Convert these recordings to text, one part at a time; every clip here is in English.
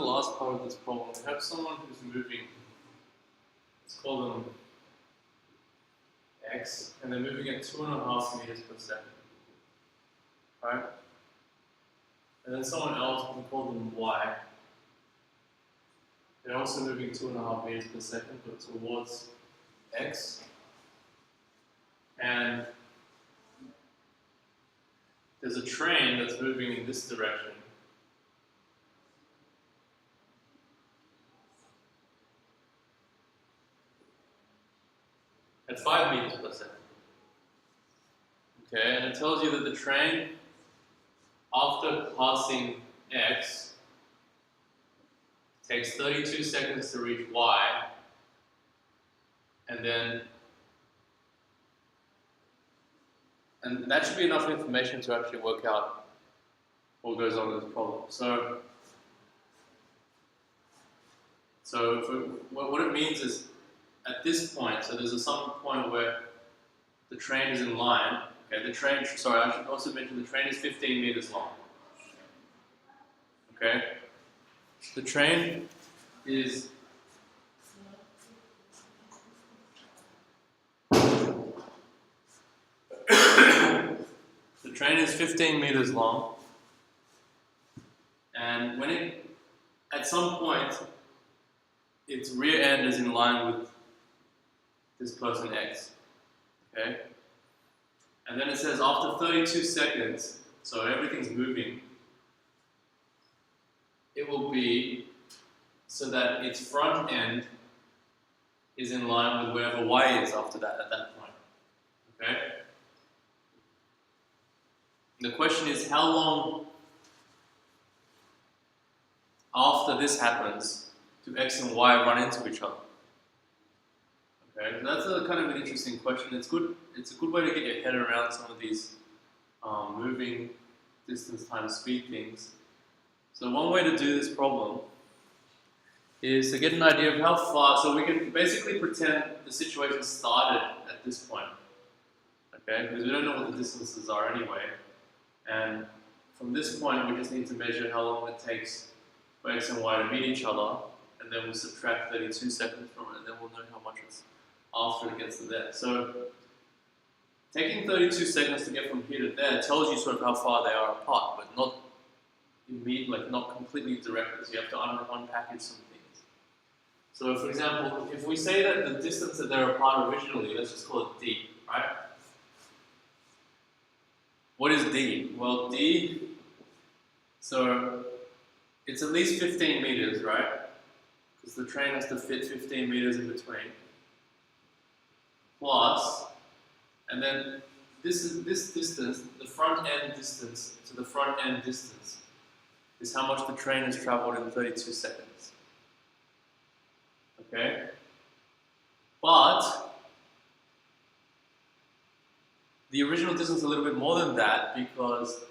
The last part of this problem, we have someone who's moving, let's call them x, and they're moving at 2.5 meters per second, right? And then someone else, we call them y. They're also moving 2.5 meters per second, but towards x. And there's a train that's moving in this direction. At 5 meters per second. Okay, and it tells you that the train, after passing x, takes 32 seconds to reach y, and that should be enough information to actually work out what goes on with this problem. What it means is, at this point, so there's some point where the train is in line. Okay, I should also mention the train is 15 meters long. Okay, the train is the train is 15 meters long, and at some point, its rear end is in line with this person x, okay? And then it says after 32 seconds, so everything's moving, it will be so that its front end is in line with wherever y is after that, at that point, okay? The question is, how long after this happens do x and y run into each other? Okay, that's a kind of an interesting question. It's a good way to get your head around some of these moving distance times speed things. So one way to do this problem is to get an idea of how far, so we can basically pretend the situation started at this point, okay, because we don't know what the distances are anyway, and from this point we just need to measure how long it takes for x and y to meet each other, and then we'll subtract 32 seconds from it, and then we'll know how much it's after it gets to there. So taking 32 seconds to get from here to there tells you sort of how far they are apart, but not not completely directly, so you have to unpackage some things. So for example, if we say that the distance that they're apart originally, let's just call it d, right? What is d? Well, d, so it's at least 15 meters, right? Because the train has to fit 15 meters in between. Plus, and then this distance, the front end distance to the front end distance, is how much the train has traveled in 32 seconds. Okay? But the original distance is a little bit more than that because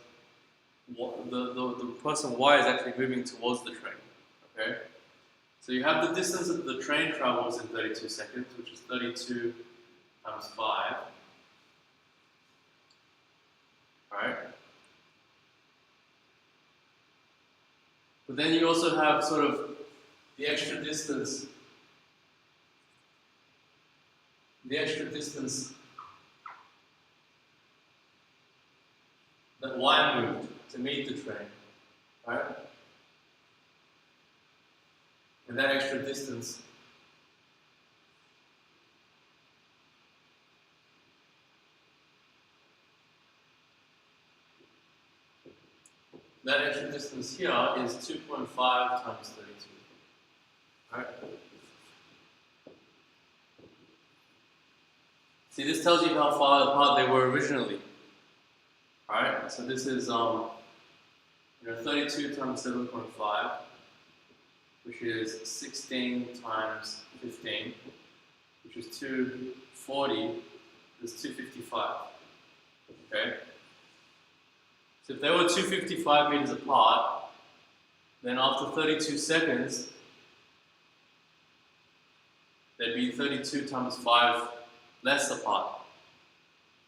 the person y is actually moving towards the train. Okay? So you have the distance that the train travels in 32 seconds, which is 32 times 5. Right? But then you also have sort of the extra distance that y moved to meet the train, right? And that extra distance here is 2.5 times 32, right? See, this tells you how far apart they were originally, right? So this is 32 times 7.5, which is 16 times 15, which is 240, is 255, okay? So if they were 255 meters apart, then after 32 seconds, they'd be 32 times 5 less apart,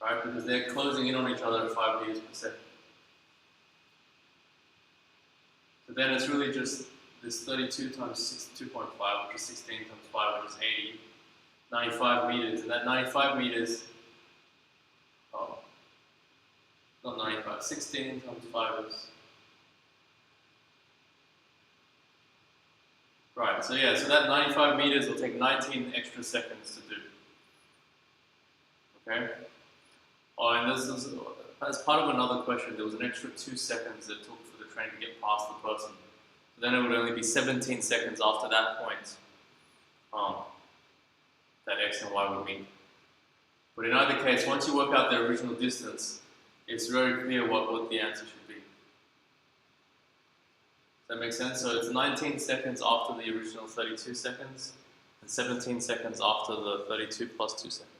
right? Because they're closing in on each other at 5 meters per second. So then it's really just this 32 times 62.5, which is 16 times 5, which is 80, 95 meters, and that 95 meters, oh, not 95, 16 times 5 is, right, so yeah, so that 95 meters will take 19 extra seconds to do, okay? Oh, and this is, as part of another question, there was an extra 2 seconds it took for the train to get past the person. So then it would only be 17 seconds after that point that X and Y would meet. But in either case, once you work out the original distance, it's very clear what the answer should be. Does that make sense? So it's 19 seconds after the original 32 seconds, and 17 seconds after the 32 plus 2 seconds.